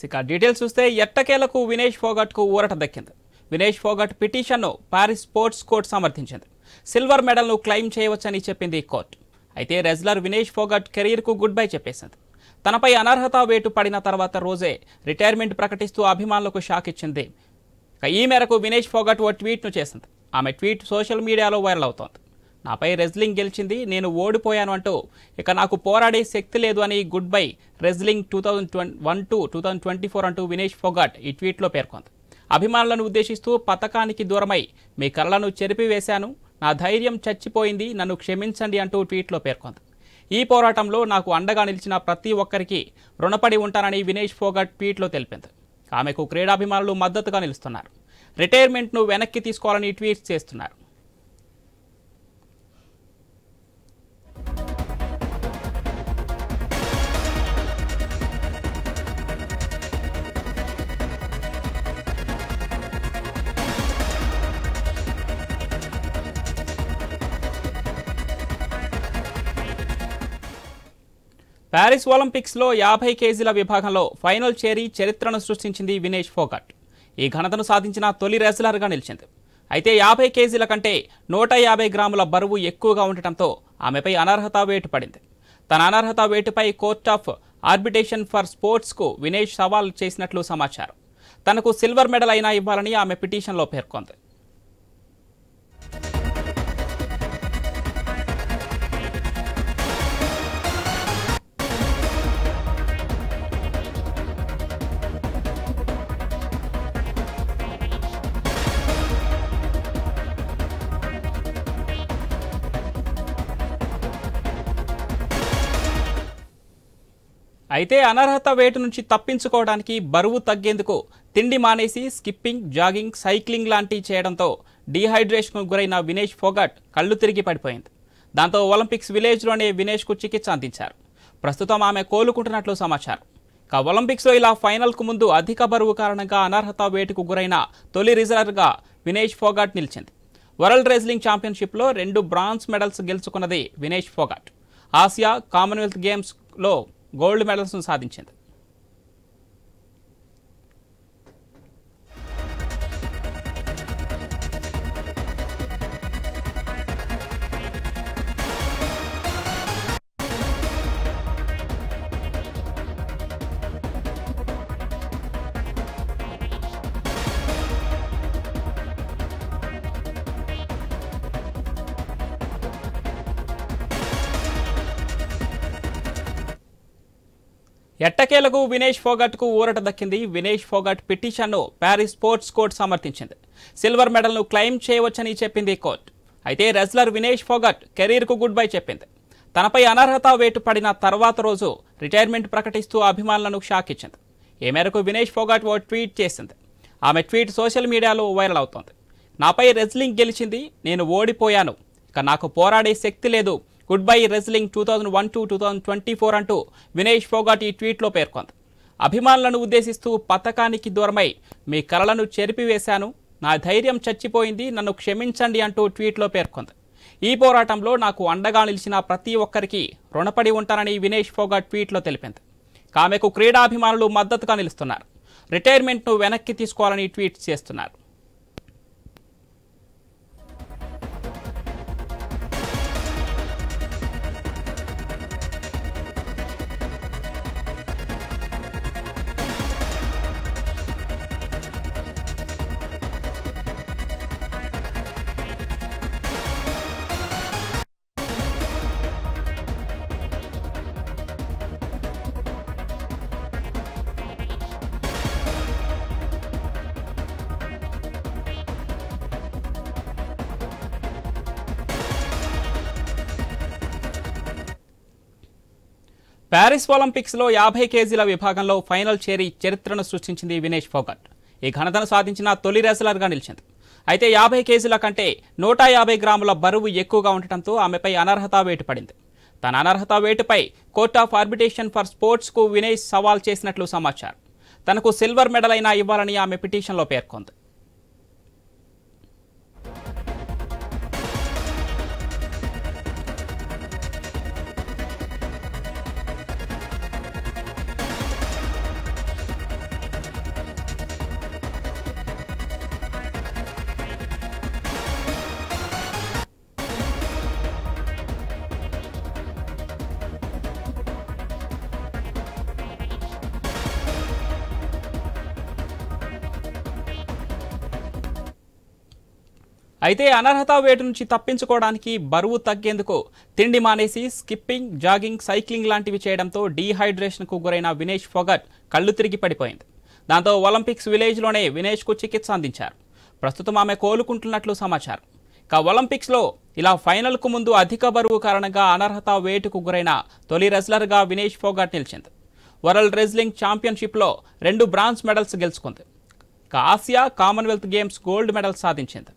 ఇక డీటెయిల్స్ చూస్తే ఎట్టకేలకు వినేష్ ఫోగట్కు ఊరట దక్కింది. వినేష్ ఫోగట్ పిటిషన్ను పారిస్ స్పోర్ట్స్ కోర్టు సమర్థించింది. సిల్వర్ మెడల్ను క్లెయిమ్ చేయవచ్చని చెప్పింది కోర్టు. అయితే రెజ్లర్ వినేష్ ఫోగట్ కెరీర్కు గుడ్ బై చెప్పేసింది. తనపై అనర్హత వేటు పడిన తర్వాత రోజే రిటైర్మెంట్ ప్రకటిస్తూ అభిమానులకు షాక్ ఇచ్చింది. ఈ మేరకు వినేష్ ఫోగట్ ఓ ట్వీట్ను చేసింది. ఆమె ట్వీట్ సోషల్ మీడియాలో వైరల్ అవుతోంది. నాపై రెజ్లింగ్ గెలిచింది, నేను ఓడిపోయాను అంటూ ఇక నాకు పోరాడే శక్తి లేదు అని గుడ్ బై రెజ్లింగ్ 2021-2024 అంటూ వినేష్ ఫోగట్ ఈ ట్వీట్లో పేర్కొంది. అభిమానులను ఉద్దేశిస్తూ పతకానికి దూరమై మీ కళ్ళను చెరిపివేశాను, నా ధైర్యం చచ్చిపోయింది, నన్ను క్షమించండి అంటూ ట్వీట్లో పేర్కొంది. ఈ పోరాటంలో నాకు అండగా నిలిచిన ప్రతి ఒక్కరికి రుణపడి ఉంటానని వినేష్ ఫోగట్ ట్వీట్లో తెలిపింది. ఆమెకు క్రీడాభిమానులు మద్దతుగా నిలుస్తున్నారు. రిటైర్మెంట్ను వెనక్కి తీసుకోవాలని ట్వీట్ చేస్తున్నారు. పారిస్ ఒలింపిక్స్లో 50 కేజీల విభాగంలో ఫైనల్ చేరి చరిత్రను సృష్టించింది వినేష్ ఫోగట్. ఈ ఘనతను సాధించిన తొలి రెజ్లర్గా నిలిచింది. అయితే 50 కేజీల కంటే 150 గ్రాముల బరువు ఎక్కువగా ఉండటంతో ఆమెపై అనర్హత వేటు పడింది. తన అనర్హత వేటుపై కోర్ట్ ఆఫ్ ఆర్బిట్రేషన్ ఫర్ స్పోర్ట్స్కు వినేష్ సవాల్ చేసినట్లు సమాచారం. తనకు సిల్వర్ మెడల్ అయినా ఇవ్వాలని ఆమె పిటిషన్లో పేర్కొంది. అయితే అనర్హత వేటు నుంచి తప్పించుకోవడానికి బరువు తగ్గేందుకు తిండి మానేసి స్కిప్పింగ్, జాగింగ్, సైక్లింగ్ లాంటివి చేయడంతో డీహైడ్రేషన్కు గురైన వినేష్ ఫోగట్ కళ్ళు తిరిగి పడిపోయింది. దాంతో ఒలింపిక్స్ విలేజ్లోనే వినేష్కు చికిత్స అందించారు. ప్రస్తుతం ఆమె కోలుకుంటున్నట్లు సమాచారం. ఇక ఒలింపిక్స్లో ఇలా ఫైనల్కు ముందు అధిక బరువు కారణంగా అనర్హత వేటుకు గురైన తొలి రిజర్వ్గా వినేష్ ఫోగట్ నిలిచింది. వరల్డ్ రెజ్లింగ్ ఛాంపియన్షిప్లో 2 బ్రాంజ్ మెడల్స్ గెలుచుకున్నది వినేష్ ఫోగట్. ఆసియా, కామన్వెల్త్ గేమ్స్లో గోల్డ్ మెడల్స్ను సాధించింది. ఎట్టకేలకు వినేష్ ఫోగట్కు ఊరట దక్కింది. వినేష్ ఫోగట్ పిటిషన్ను పారిస్ స్పోర్ట్స్ కోర్టు సమర్థించింది. సిల్వర్ మెడల్ను క్లెయిమ్ చేయవచ్చని చెప్పింది కోర్టు. అయితే రెజ్లర్ వినేష్ ఫోగట్ కెరీర్కు గుడ్ బై చెప్పింది. తనపై అనర్హత వేటు పడిన తర్వాత రోజు రిటైర్మెంట్ ప్రకటిస్తూ అభిమానులను షాక్ ఇచ్చింది. ఈ మేరకు వినేష్ ఫోగట్ ఓ ట్వీట్ చేసింది. ఆమె ట్వీట్ సోషల్ మీడియాలో వైరల్ అవుతోంది. నాపై రెజ్లింగ్ గెలిచింది, నేను ఓడిపోయాను, ఇక నాకు పోరాడే శక్తి లేదు, గుడ్ బై రెజ్లింగ్ 2001-2024 అంటూ వినేష్ ఫోగట్ ఈ ట్వీట్లో పేర్కొంది. అభిమానులను ఉద్దేశిస్తూ పతకానికి దూరమై మీ కలలను చెరిపివేశాను, నా ధైర్యం చచ్చిపోయింది, నన్ను క్షమించండి అంటూ ట్వీట్లో పేర్కొంది. ఈ పోరాటంలో నాకు అండగా నిలిచిన ప్రతి ఒక్కరికి రుణపడి ఉంటానని వినేష్ ఫోగట్ ట్వీట్లో తెలిపింది. ఆమెకు క్రీడాభిమానులు మద్దతుగా నిలుస్తున్నారు. రిటైర్మెంట్ను వెనక్కి తీసుకోవాలని ట్వీట్ చేస్తున్నారు. పారిస్ ఒలింపిక్స్లో 50 కేజీల విభాగంలో ఫైనల్ చేరి చరిత్రను సృష్టించింది వినేష్ ఫోగట్. ఈ ఘనతను సాధించిన తొలి రెజ్లర్గా నిలిచింది. అయితే 50 కేజీల కంటే 150 గ్రాముల బరువు ఎక్కువగా ఉండటంతో ఆమెపై అనర్హత వేటు పడింది. తన అనర్హత వేటుపై కోర్ట్ ఆఫ్ ఆర్బిట్రేషన్ ఫర్ స్పోర్ట్స్కు వినేష్ సవాల్ చేసినట్లు సమాచారం. తనకు సిల్వర్ మెడల్ అయినా ఇవ్వాలని ఆమె పిటిషన్లో పేర్కొంది. అయితే అనర్హత వేటు నుంచి తప్పించుకోవడానికి బరువు తగ్గేందుకు తిండి మానేసి స్కిప్పింగ్, జాగింగ్, సైక్లింగ్ లాంటివి చేయడంతో డీహైడ్రేషన్కు గురైన వినేష్ ఫోగట్ కళ్ళు తిరిగి పడిపోయింది. దాంతో ఒలింపిక్స్ విలేజ్లోనే వినేష్కు చికిత్స అందించారు. ప్రస్తుతం ఆమె కోలుకుంటున్నట్లు సమాచారం. ఇక ఒలింపిక్స్లో ఇలా ఫైనల్కు ముందు అధిక బరువు కారణంగా అనర్హత వేటుకు గురైన తొలి రెజ్లర్గా వినేష్ ఫోగట్ నిలిచింది. వరల్డ్ రెజ్లింగ్ ఛాంపియన్షిప్లో 2 బ్రాంజ్ మెడల్స్ గెలుచుకుంది. ఇక Asia, Commonwealth games gold medal సాధించింది.